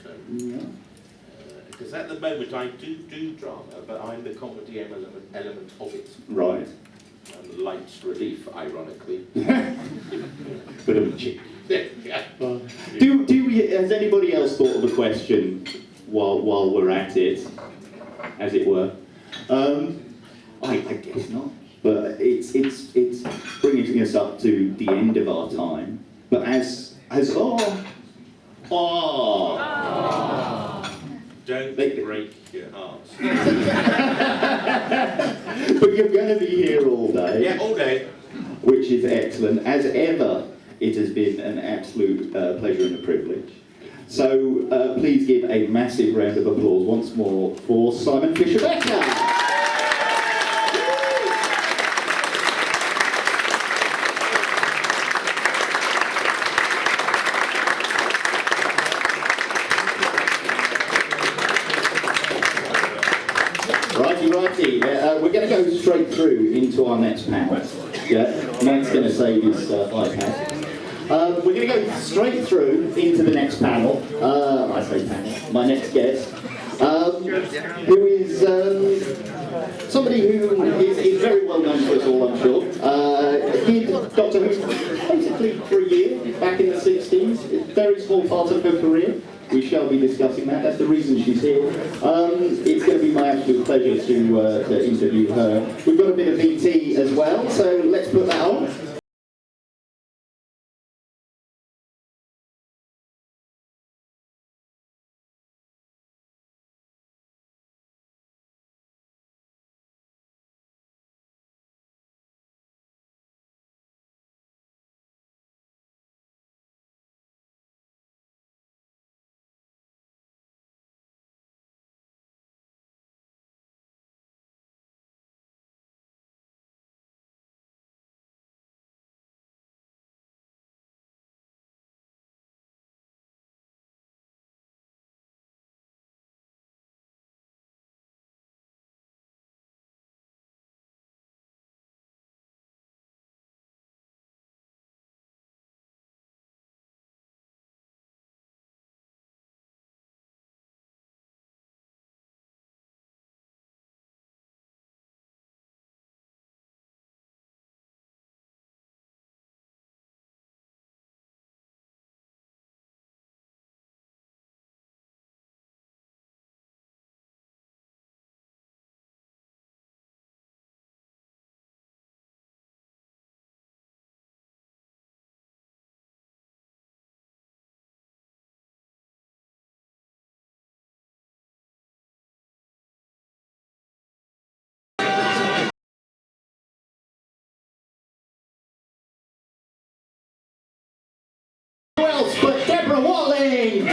monotone. Yeah. Because at the moment I do drama, but I'm the comedy element of it. Right. And lights relief, ironically. Bit of a chick. Yeah. Has anybody else thought of a question while we're at it, as it were? I guess not. But it's bringing us up to the end of our time. But Don't break your hearts. But you're going to be here all day. Yeah, all day. Which is excellent. As ever, it has been an absolute pleasure and a privilege. So please give a massive round of applause once more for Simon Fisher-Becker. Righty. We're going to go straight through into our next panel. Yeah, Matt's going to save his iPad. We're going to go straight through into the next panel. I say panel. My next guest, who is somebody who is very well known to us all, I'm sure. Did Doctor Who basically for a year back in the 60s. Very small part of her career. We shall be discussing that. That's the reason she's here. It's going to be my absolute pleasure to interview her. We've got a bit of VT as well, so let's put that on. Who else but Deborah Watling?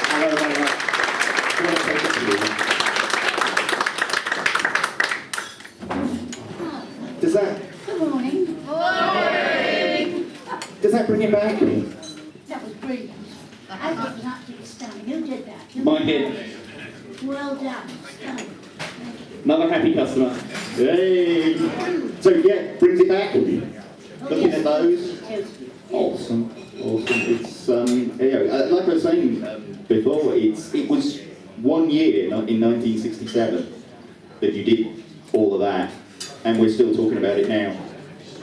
Hello, Does that? Good morning. Morning. Does that bring it back? That was brilliant. I thought it was absolutely stunning. Who did that? Mine did. Well done. Stunning. Another happy customer. Hey. So yeah, brings it back. Looking at those. Totally. Awesome. It's like I was saying before, it was 1 year in 1967 that you did all of that, and we're still talking about it now.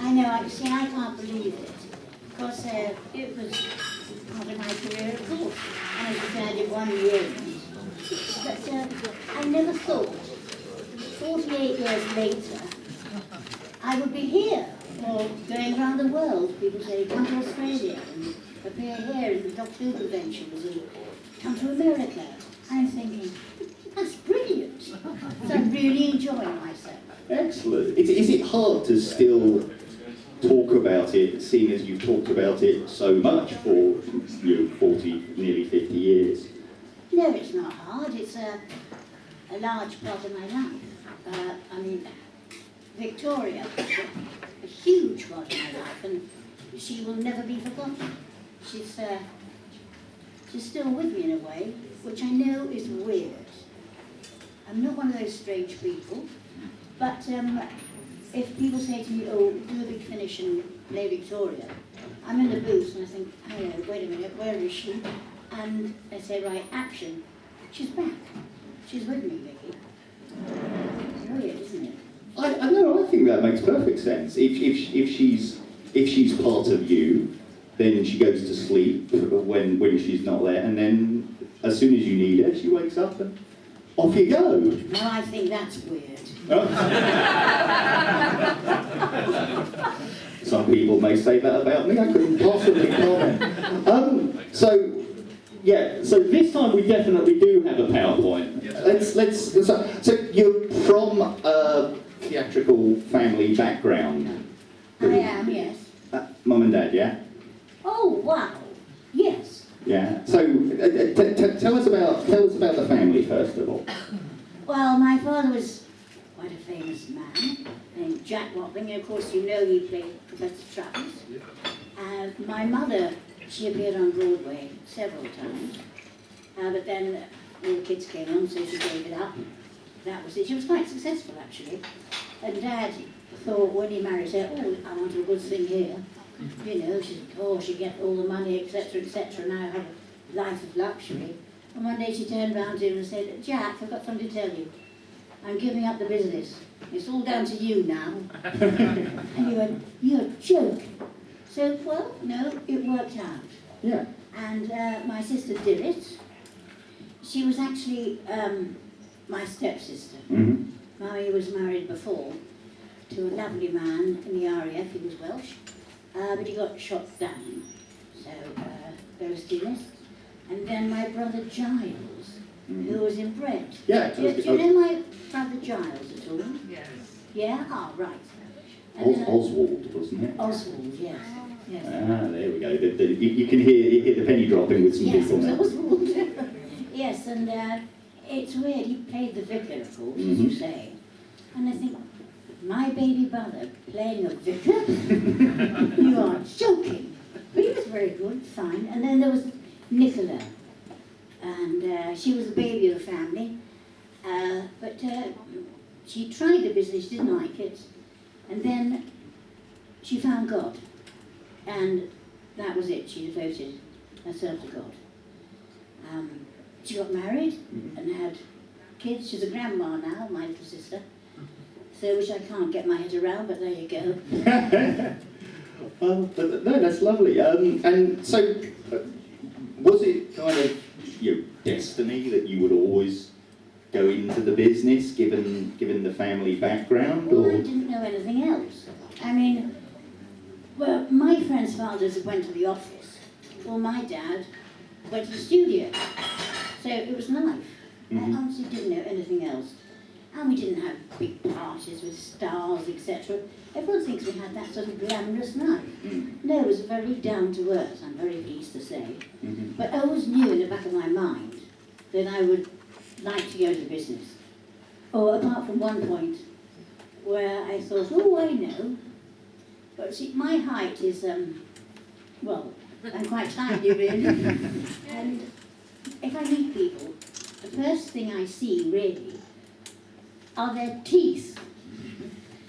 I know, I can't believe it. Because it was part of my career, of course. And I was it 1 year. But I never thought, 48 years later, I would be here, or going around the world. People say, come to Australia, and appear here in the Doctor Who conventions, and come to America. I'm thinking, that's brilliant. So I'm really enjoying myself. Excellent. Is it hard to still talk about it, seeing as you've talked about it so much for 40, nearly 50 years? No, it's not hard. It's a large part of my life. I mean, Victoria is a huge part of my life, and she will never be forgotten. She's still with me in a way, which I know is weird. I'm not one of those strange people, but if people say to me, oh, do a big finish and play Victoria, I'm in the booth and I think, hello, wait a minute, where is she? And they say, right, action. She's back. She's with me, Vicky. It's weird, isn't it? I know. I think that makes perfect sense. If she's part of you, then she goes to sleep when she's not there, and then as soon as you need her, she wakes up and off you go. No, I think that's weird. Some people may say that about me. I couldn't possibly comment. So this time we definitely do have a PowerPoint. So you're from a theatrical family background. I am, yes. Mum and Dad, yeah. Oh, wow. Yes. Yeah. So tell us about the family first of all. Well, my father was quite a famous man named Jack Watling. Of course, you know he played Professor Travis. My mother, she appeared on Broadway several times. But then all the kids came on, so she gave it up. That was it. She was quite successful, actually. And Dad thought when he married her, oh, I want a good thing here. You know, she'd get all the money, etc., etc., now have a life of luxury. And one day she turned round to him and said, Jack, I've got something to tell you. I'm giving up the business. It's all down to you now. And he went, you're joking. So, well, no, it worked out. Yeah. And my sister did it. She was actually my stepsister. Mm-hmm. Mummy was married before to a lovely man in the RAF. He was Welsh, but he got shot down. So there was Dennis. And then my brother Giles, who was in Brent. Yeah. Do you know my brother Giles at all? Yes. Yeah? Oh, right. And then, Oswald, wasn't it? Oswald, yes. Yes. Ah, there we go. You can hear the penny dropping with some Yes, people it now. was Oswald. Yes, and it's weird. He played the vicar, of course, as you say. And I think, my baby brother playing a vicar? You are joking. But he was very good, fine. And then there was Nicola. And she was the baby of the family. But she tried the business, she didn't like it. And then she found God. And that was it. She devoted herself to God. She got married and had kids. She's a grandma now, my little sister. So, which I can't get my head around, but there you go. Well, no, that's lovely. And so, was it kind of your destiny that you would always go into the business, given the family background? Well, Or? I didn't know anything else. I mean, well, my friends' fathers went to the office. Well, my dad went to the studio. So it was life. I honestly didn't know anything else. And we didn't have big parties with stars, etc. Everyone thinks we had that sort of glamorous life. No, it was very down to earth, I'm very pleased to say. But I always knew in the back of my mind that I would like to go to business. Or apart from one point where I thought, oh, I know. But see, my height is, well, I'm quite tiny really. And if I meet people, the first thing I see really are their teeth.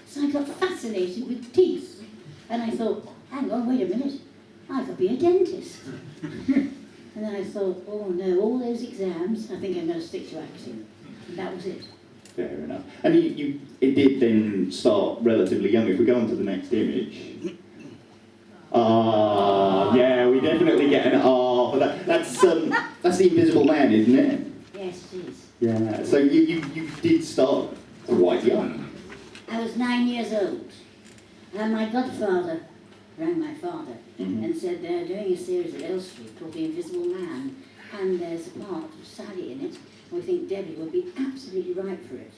So I got fascinated with teeth. And I thought, hang on, wait a minute, I could be a dentist. And then I thought, oh no, all those exams, I think I'm going to stick to acting. And that was it. Fair enough. And it did then start relatively young. If we go on to the next image. Yeah, we definitely get an R. But that's the Invisible Man, isn't it? Yes, it is. Yeah. So you did start quite young. I was 9 years old. And my godfather rang my father and said they're doing a series at Elstree called The Invisible Man, and there's a part of Sally in it, and we think Debbie would be absolutely right for it.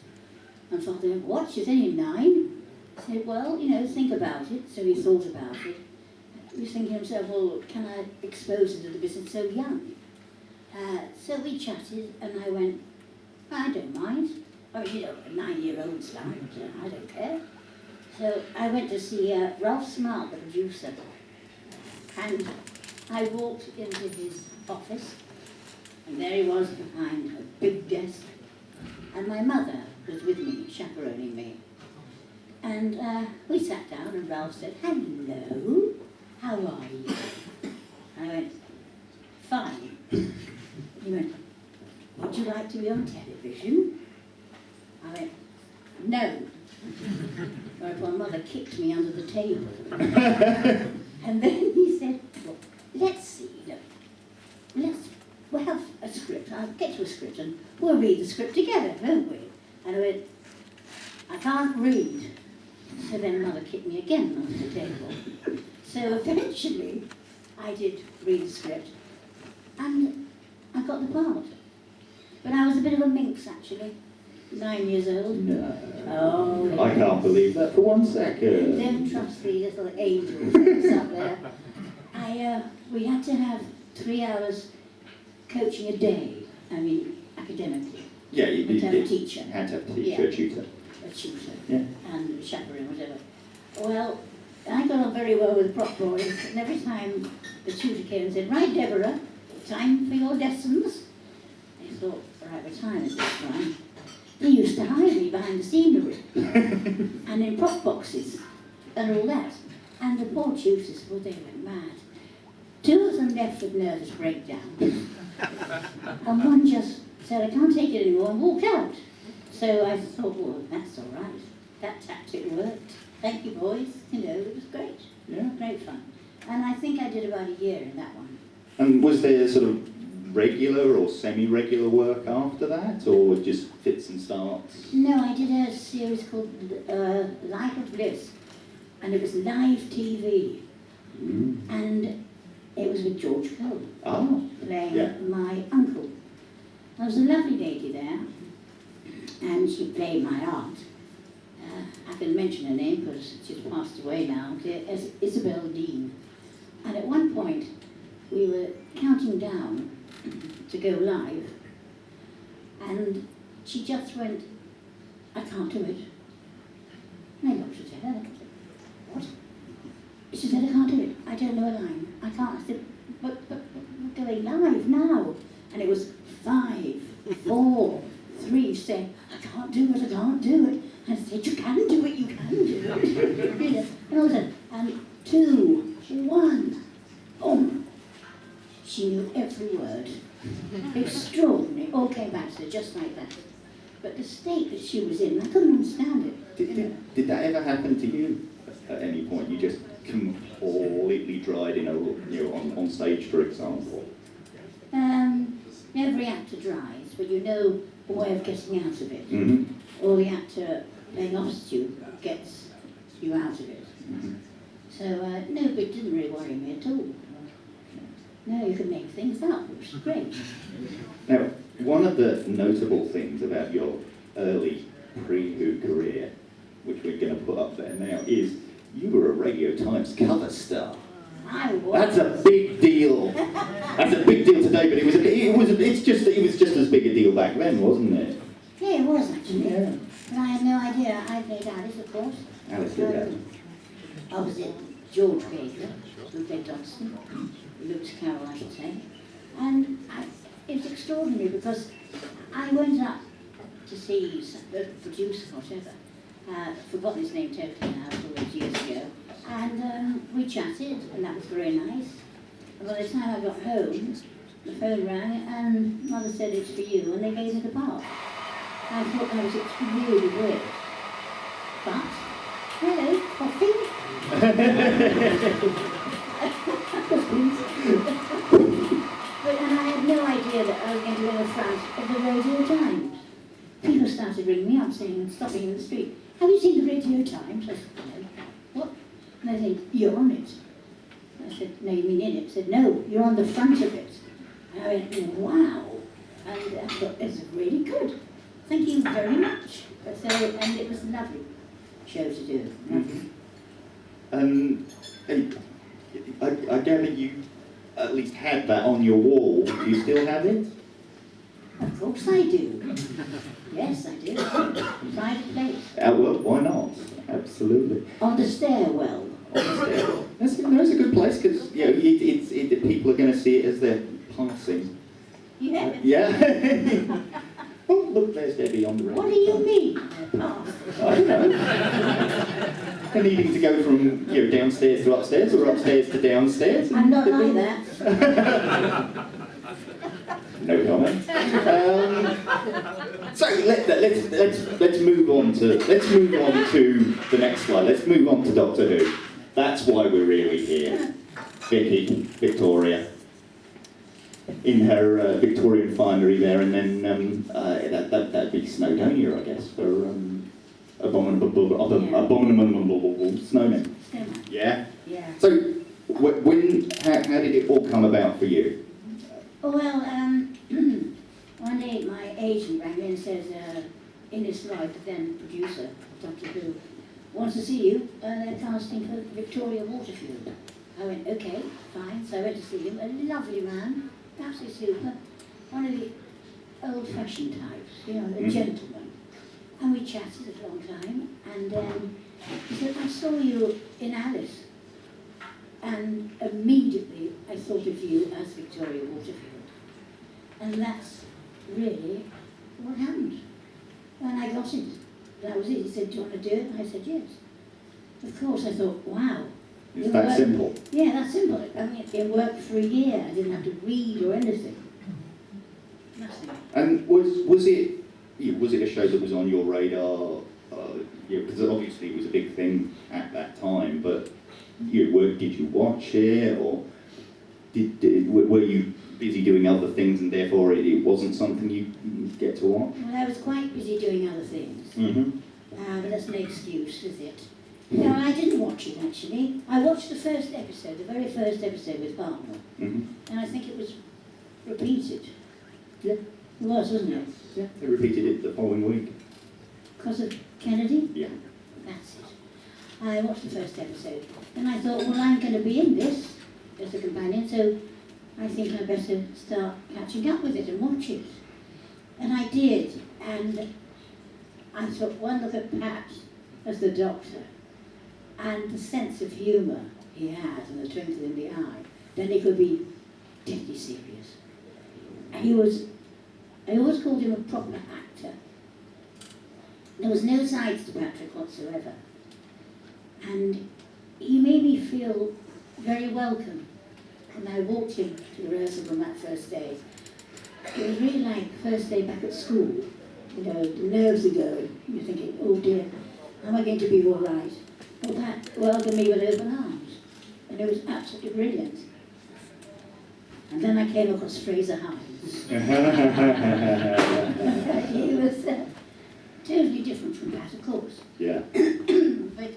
And father went, what, she's only 9? I said, well, you know, think about it. So he thought about it. He was thinking to himself, well, can I expose her to the business so young? So we chatted, and I went, I don't mind. I mean, you know, a 9-year-old's life, I don't care. So I went to see Ralph Smart, the producer, and I walked into his office, and there he was behind a big desk, and my mother was with me, chaperoning me. And we sat down and Ralph said, "Hello, how are you?" I went, "Fine." He went, "Would you like to be on television?" I went, "No." Whereupon Mother kicked me under the table. And then he said, "Well, let's see, look, we'll have a script. I'll get you a script and we'll read the script together, won't we?" And I went, "I can't read." So then Mother kicked me again under the table. So eventually I did read the script and I got the part. But I was a bit of a minx actually, 9 years old. No. Oh, I can't believe that for 1 second. don't trust the little angel things up there. We had to have 3 hours coaching a day, I mean, academically. Yeah, you Had to have a did. teacher. Had to have a teacher, Yeah. a tutor. A tutor. Yeah. And a chaperone, whatever. Well, I got on very well with the prop boys, and every time the tutor came and said, "Right, Deborah, time for your lessons." I thought, right, we're time at this time. They used to hide me behind the scenery and in prop boxes and all that. And the poor tutors, well, they went mad. 2 of them left with nervous breakdown. And one just said, "I can't take it anymore," and walked out. So I thought, well, that's all right. That tactic worked. Thank you, boys. You know, it was great. Yeah. Great fun. And I think I did about a year in that one. And was there sort of regular or semi-regular work after that, or just fits and starts? No, I did a series called Life of Bliss, and it was live TV, and it was with George Cole Oh, playing yeah. my uncle. There was a lovely lady there, and she played my aunt. I can mention her name because she's passed away now, as Isabel Dean. And at one point, we were counting down to go live, and she just went, "I can't do it." And I looked at her. I said, "What?" She said, "I can't do it. I don't know a line. I can't." I said, but we're going live now." And it was 5, 4, 3, saying, "I can't do it, I can't do it." And I said, "You can do it, you can do it." You know, and all of a sudden, 2, 1, boom. She knew every word. Extraordinary. All came back to her just like that. But the state that she was in, I couldn't understand it. Did that ever happen to you at any point? You just completely dried in on stage, for example? Every actor dries, but you know a way of getting out of it. Mm-hmm. Or the actor playing opposite you gets you out of it. Mm-hmm. So, no, but it didn't really worry me at all. No, you could make things up, which is great. Now, one of the notable things about your early pre-Who career, which we're going to put up there now, is you were a Radio Times cover star. I was. That's a big deal. That's a big deal today, but it was just as big a deal back then, wasn't it? Yeah, it was actually. Yeah. But I had no idea. I played Alice, of course. Alice did that. Opposite George Baker, who played Dodson. Luke Carroll, I should say. And it's extraordinary because I went up to see the producer, whatever. Forgot his name totally now, all those years ago. And we chatted, and that was very nice. And by the time I got home, the phone rang, and Mother said, "It's for you," and they gave me the part. I thought that was really weird. But, hello, coffee? And I had no idea that I was going to be in the front of the Radio Times. People started ringing me up, stopping in the street, "Have you seen the Radio Times?" I said, "No." "What?" And they said, "You're on it." I said, "No, you mean in it?" I said, "No, you're on the front of it." And I went, "Wow." And I thought, "This is really good. Thank you very much." And it was a lovely show to do. Lovely. I gather you at least had that on your wall. Do you still have it? Of course I do. Yes, I do. Private place. Well, why not? Absolutely. On the stairwell. That's a good place because people are going to see it as they're passing. Yeah. Yeah. Well, look, there's Debbie on the radio. What do you mean? Past? I don't know. They're needing to go from downstairs to upstairs or upstairs to downstairs. I'm not like that. No comment. So let's move on to the next slide. Let's move on to Doctor Who. That's why we're really here. Victoria, in her Victorian finery there, and then that'd be Snowdonia, I guess, for abominable snowmen. Yeah. Yeah. So how did it all come about for you? Well, one day my agent rang me and says, Innes Lloyd, the then producer of Doctor Who, wants to see you. They're casting for Victoria Waterfield. I went, okay, fine. So I went to see him. A lovely man, absolutely super. One of the old-fashioned types, a gentleman. And we chatted a long time. And he said, I saw you in Alice. And immediately I thought of you as Victoria Waterfield. And that's really what happened. When I got it, that was it. He said, do you want to do it? I said, yes. Of course, I thought, wow. It's that simple. Yeah, that's simple. I mean, it worked for a year. I didn't have to read or anything. Nothing. And was it a show that was on your radar? Because obviously it was a big thing at that time. But did you watch it, or were you busy doing other things, and therefore it wasn't something you get to watch? Well, I was quite busy doing other things. Mm-hmm. But that's no excuse, is it? No, I didn't watch it, actually. I watched the first episode, the very first episode with Bartnell. Mm-hmm. And I think it was repeated. Yeah. It was, wasn't it? Yeah, they repeated it the following week. Because of Kennedy? Yeah. That's it. I watched the first episode. And I thought, well, I'm going to be in this as a companion, so I think I better start catching up with it and watch it. And I did. And I took one look at Pat as the Doctor, and the sense of humour he had and the twinkle in the eye, then he could be deadly serious. I always called him a proper actor. There was no sides to Patrick whatsoever. And he made me feel very welcome when I walked him to the rehearsal on that first day. It was really like the first day back at school. The nerves are going. You're thinking, oh dear, am I going to be all right? Well, Pat welcomed me with open arms. And it was absolutely brilliant. And then I came across Fraser Hines. He was totally different from Pat, of course. Yeah. But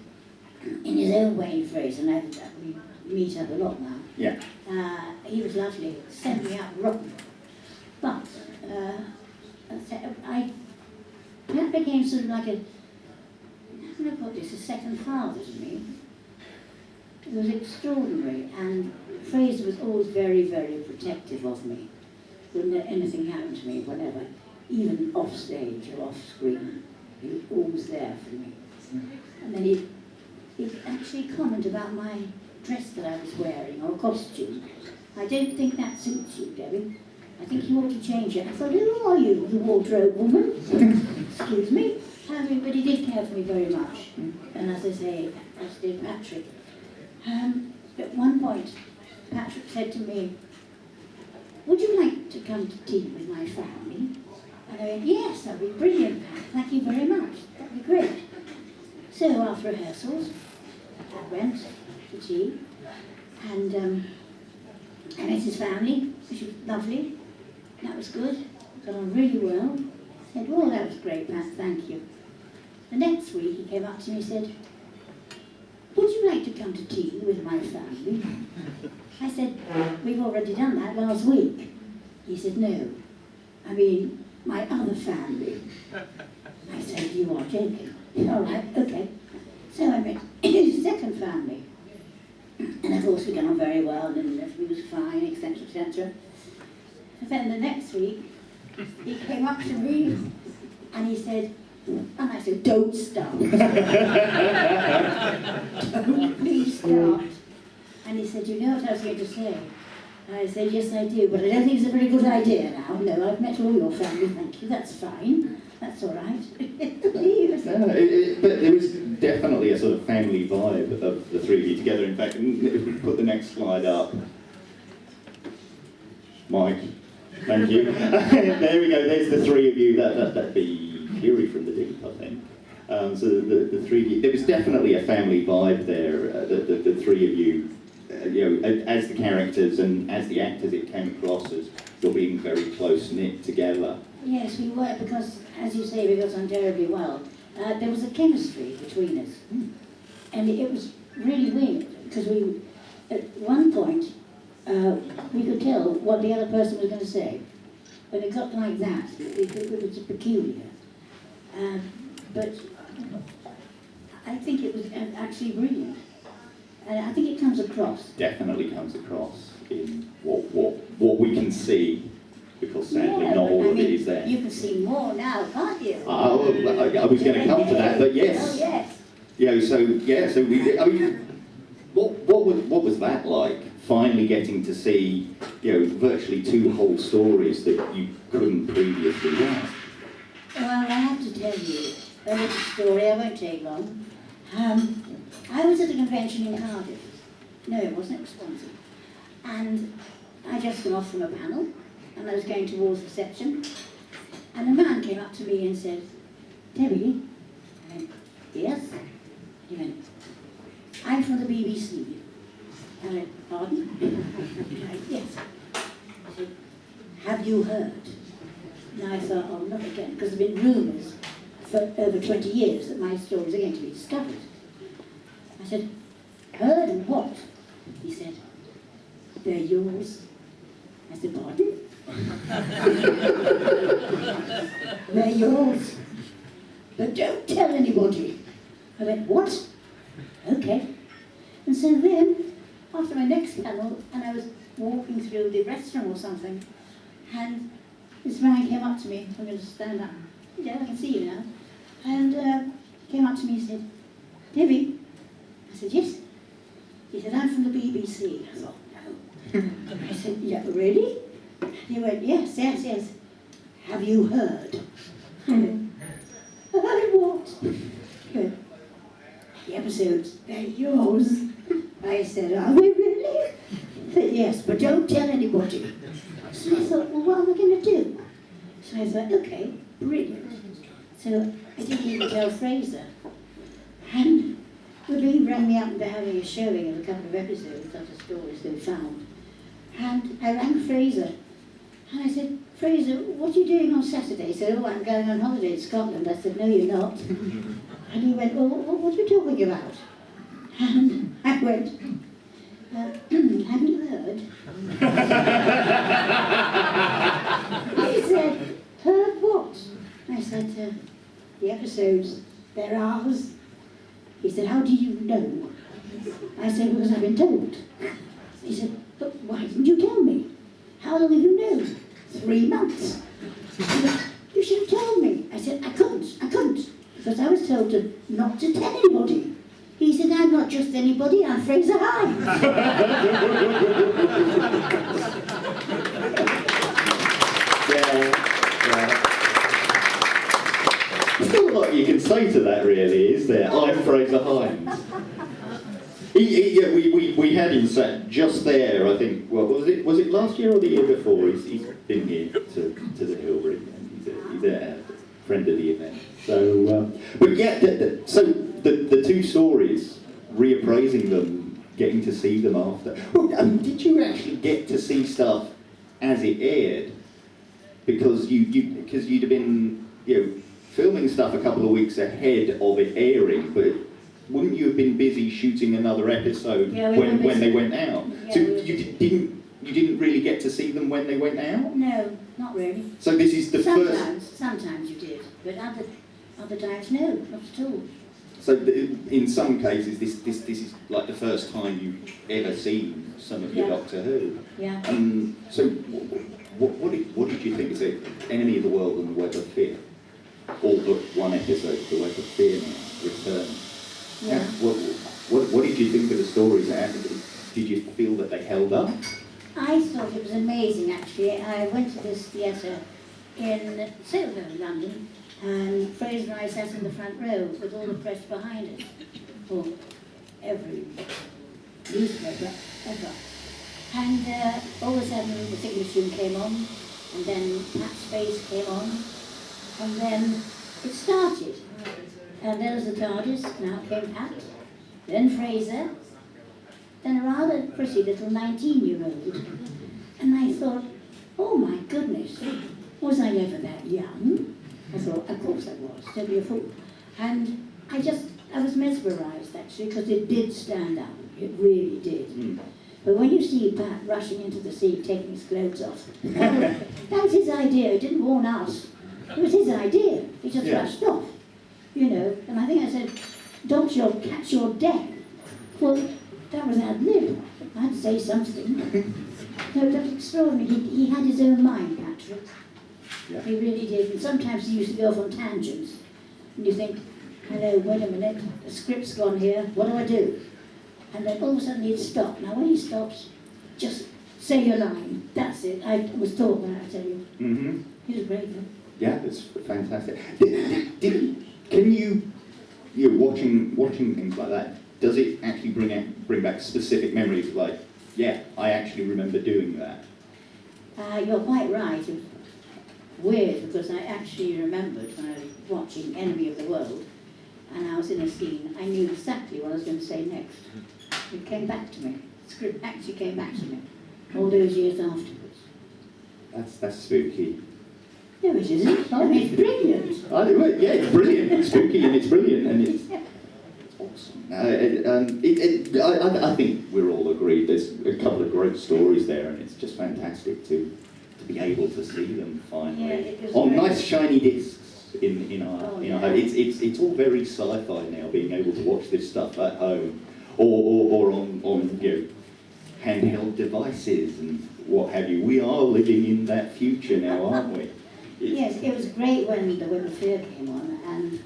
in his own way, Fraser, and we meet up a lot now. Yeah. He was lovely, sent me out rotten. But Pat became sort of like how can I put this, a second father to me. It was extraordinary, and Fraser was always very, very protective of me. Wouldn't let anything happen to me, whatever, even off stage or off screen. He was always there for me. And then he'd actually comment about my dress that I was wearing, or costume. I don't think that suits you, Debbie. I think you ought to change it. I thought, who are you, the wardrobe woman? Excuse me. But he did care for me very much. And as I say, as did Patrick. At one point, Patrick said to me, would you like to come to tea with my family? And I went, yes, that'd be brilliant, Pat. Thank you very much. That'd be great. So after rehearsals, I went to tea, and I met his family, which was lovely. That was good. Got on really well. Said, oh, that was great, Pat, thank you. The next week, he came up to me and said, would you like to come to tea with my family? I said, we've already done that last week. He said, no, I mean, my other family. I said, you are joking. All right, okay. So I met his second family. And of course we got on very well, and everything was fine, etc., etc. And then the next week, he came up to me, and he said, and I said, don't start. Don't please start. And he said, you know what I was going to say? I said, yes, I do, but I don't think it's a very good idea now. No, I've met all your family, thank you, that's fine. That's all right. No, but there was definitely a sort of family vibe of the three of you together. In fact, if we put the next slide up. Mike, thank you. There we go, there's the three of you. That'd be Fury from the Deep, I think. So the three of you, there was definitely a family vibe there, the three of you. As the characters and as the actors, it came across as you're being very close-knit together. Yes, we were, because, as you say, we got on terribly well. There was a chemistry between us. And it was really weird, because we, at one point, we could tell what the other person was going to say. When it got like that, it was peculiar. But I think it was actually brilliant. And I think it comes across. Definitely comes across in what we can see, because sadly not all of it is there. You can see more now, can't you? I was going to come to that, but yes. Oh, yes. So we. I mean, what was that like? Finally getting to see, virtually two whole stories that you couldn't previously watch. Well, I have to tell you a little story. I won't take long. I was at a convention in Cardiff. No, it wasn't. It was Swansea. And I just come off from a panel, and I was going towards reception. And a man came up to me and said, "Debbie?" I went, "Yes?" He went, "I'm from the BBC." I went, "Pardon?" He went, "Yes." He said, "Have you heard?" And I thought, oh, not again, because there have been rumours for over 20 years that my stories are going to be discovered. I said, "Heard of what?" He said, "They're yours." I said, "Pardon?" "They're yours. But don't tell anybody." I went, "What?" "Okay." And so then, after my next panel, and I was walking through the restaurant or something, and this man came up to me. I'm going to stand up. Yeah, I can see you now. And came up to me and said, "Debbie?" I said, "Yes." He said, "I'm from the BBC." I thought, "No." I said, "Yeah, really?" He went, "Yes, yes, yes. Have you heard?" I went, "Heard what?" He went, "The episodes, they're yours." I said, "Are they really?" He said, "Yes, but don't tell anybody." So I thought, well, what am I going to do? So I thought, okay, brilliant. So I didn't even tell Fraser. And he rang me up and they're having a showing of a couple of episodes of the stories they found. And I rang Fraser. And I said, "Fraser, what are you doing on Saturday?" He said, "Oh, I'm going on holiday to Scotland." I said, "No, you're not." And he went, "Well, what are you talking about?" And I went, "Have you heard?" He said, "Heard what?" I said, "The episodes, they're ours." He said, "How do you know?" I said, "Because I've been told." He said, "But why didn't you tell me? How long have you known?" 3 months. He said, "You should have told me." I said, I couldn't, because I was told not to tell anybody." He said, "I'm not just anybody, I'm Fraser Hines." There's still a lot you can say to that, really, is there? I'm Fraser Hines. We had him sat just there, I think, well, was it last year or the year before? He's been here to the Hilbury, and he's a friend of the event. So, but yeah, so the two stories, reappraising them, getting to see them after. Well, did you actually get to see stuff as it aired? Because you'd have been filming stuff a couple of weeks ahead of it airing, but wouldn't you have been busy shooting another episode when they went out? Yeah, so you didn't really get to see them when they went out? No, not really. So this is the first. Sometimes you did, but other times no, not at all. So in some cases, this is like the first time you've ever seen some of your Doctor Who. Yeah. So what did you think? Is it Enemy of the World and the Web of Fear? All but one episode, The Web of Fear now, return. Yeah. What did you think of the stories? Did you feel that they held up? I thought it was amazing, actually. I went to this theatre in Silver, London, and Fraser and I sat in the front row with all the press behind us, or every newspaper ever. And all of a sudden the signature came on, and then Pat's face came on, and then it started. And there was the TARDIS, now came Pat, then Fraser, then a rather pretty little 19-year-old. And I thought, oh my goodness, was I ever that young? I thought, of course I was, don't be a fool. And I was mesmerised actually, because it did stand up, it really did. Mm. But when you see Pat rushing into the sea, taking his clothes off, that was his idea, he didn't warn us. It was his idea, he just rushed off, you know. And I think I said, don't you catch your death? Well, that was ad lib. I had to say something. No, that was extraordinary. He had his own mind, Patrick. Yeah. He really did. And sometimes he used to go off on tangents. And you think, hello, wait a minute, the script's gone here, what do I do? And then all of a sudden he'd stop. Now when he stops, just say your line. That's it. I was taught that, I tell you. Mm-hmm. He was great, though. Yeah, it's fantastic. Can you're watching things like that, does it actually bring back specific memories, like, yeah, I actually remember doing that? You're quite right. It was weird because I actually remembered when I was watching Enemy of the World and I was in a scene, I knew exactly what I was going to say next. It came back to me. The script actually came back to me all those years afterwards. That's spooky. No, it isn't. I mean, it's brilliant. Yeah, it's brilliant. It's spooky and it's brilliant and it's awesome. I think we're all agreed. There's a couple of great stories there, and it's just fantastic to be able to see them finally on great. nice shiny discs in our home. It's all very sci-fi now. Being able to watch this stuff at home or on handheld devices and what have you. We are living in that future now, aren't we? Yes, it was great when the Web of Fear came on, and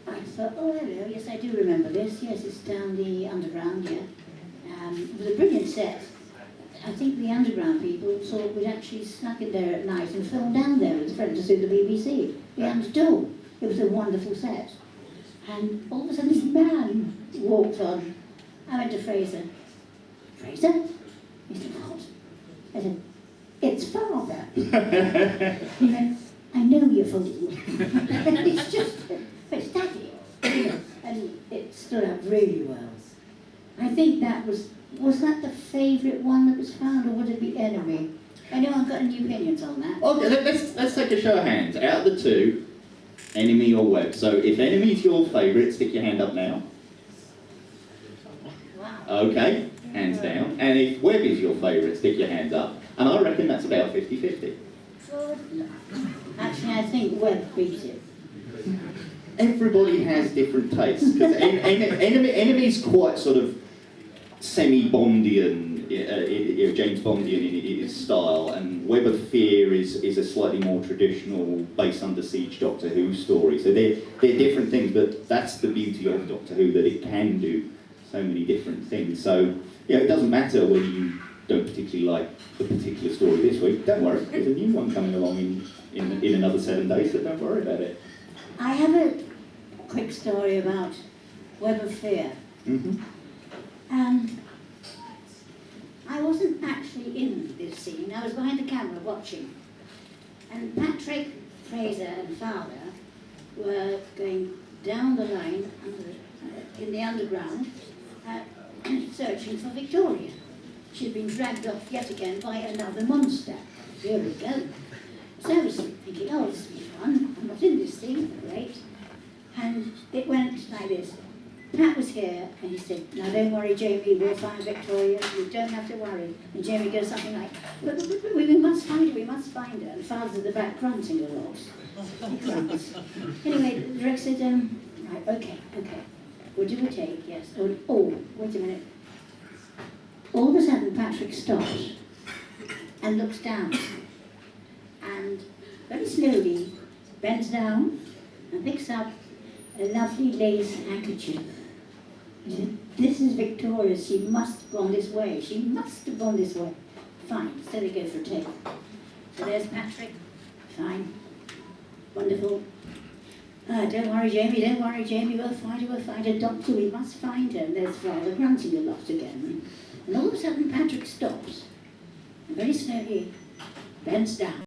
I thought, oh, hello, yes, I do remember this. Yes, it's down the underground, yeah. It was a brilliant set. I think the underground people thought we'd actually snuck in there at night and filmed down there with a friend to sue the BBC. We understood. It was a wonderful set. And all of a sudden this man walked on. I went to Fraser. Fraser? He said, what? I said, it's Father. He went, I know you fool. It's just, it's Daddy. And it stood up really well. I think that was that the favourite one that was found, or would it be Enemy? Anyone got any opinions on that? Okay, let's take a show of hands. Out of the two, Enemy or Web. So if Enemy's your favourite, stick your hand up now. Wow. Okay, hands down. And if Web is your favourite, stick your hands up. And I reckon that's about 50-50. Actually, I think Webb beat it. Everybody has different tastes. Because Enemy's quite sort of semi-Bondian, James Bondian in his style, and Web of Fear is a slightly more traditional base under siege Doctor Who story. So they're different things, but that's the beauty of Doctor Who, that it can do so many different things. So it doesn't matter whether you don't particularly like the particular story this week. Don't worry, there's a new one coming along in another 7 days, so don't worry about it. I have a quick story about Web of Fear. Mm-hmm. I wasn't actually in this scene. I was behind the camera watching. And Patrick, Fraser and Father were going down the line in the underground searching for Victoria. She'd been dragged off yet again by another monster. Here we go. So I was thinking, oh, this will be fun. I'm not in this scene. Great. And it went like this. Pat was here, and he said, now don't worry, Jamie, we'll find Victoria. You don't have to worry. And Jamie goes something like, but we must find her, we must find her. And Father's at the back grunting a lot. Anyway, the director said, right, okay. We'll do a take, yes. Oh, wait a minute. All of a sudden, Patrick stops and looks down. And very slowly bends down and picks up a lovely lace handkerchief. He said, This is Victoria, she must have gone this way, she must have gone this way. Fine, so they go for a take. So there's Patrick, fine, wonderful. Don't worry Jamie, we'll find a doctor, we must find her. And there's Father grunting a lot again. And all of a sudden Patrick stops, and very slowly bends down.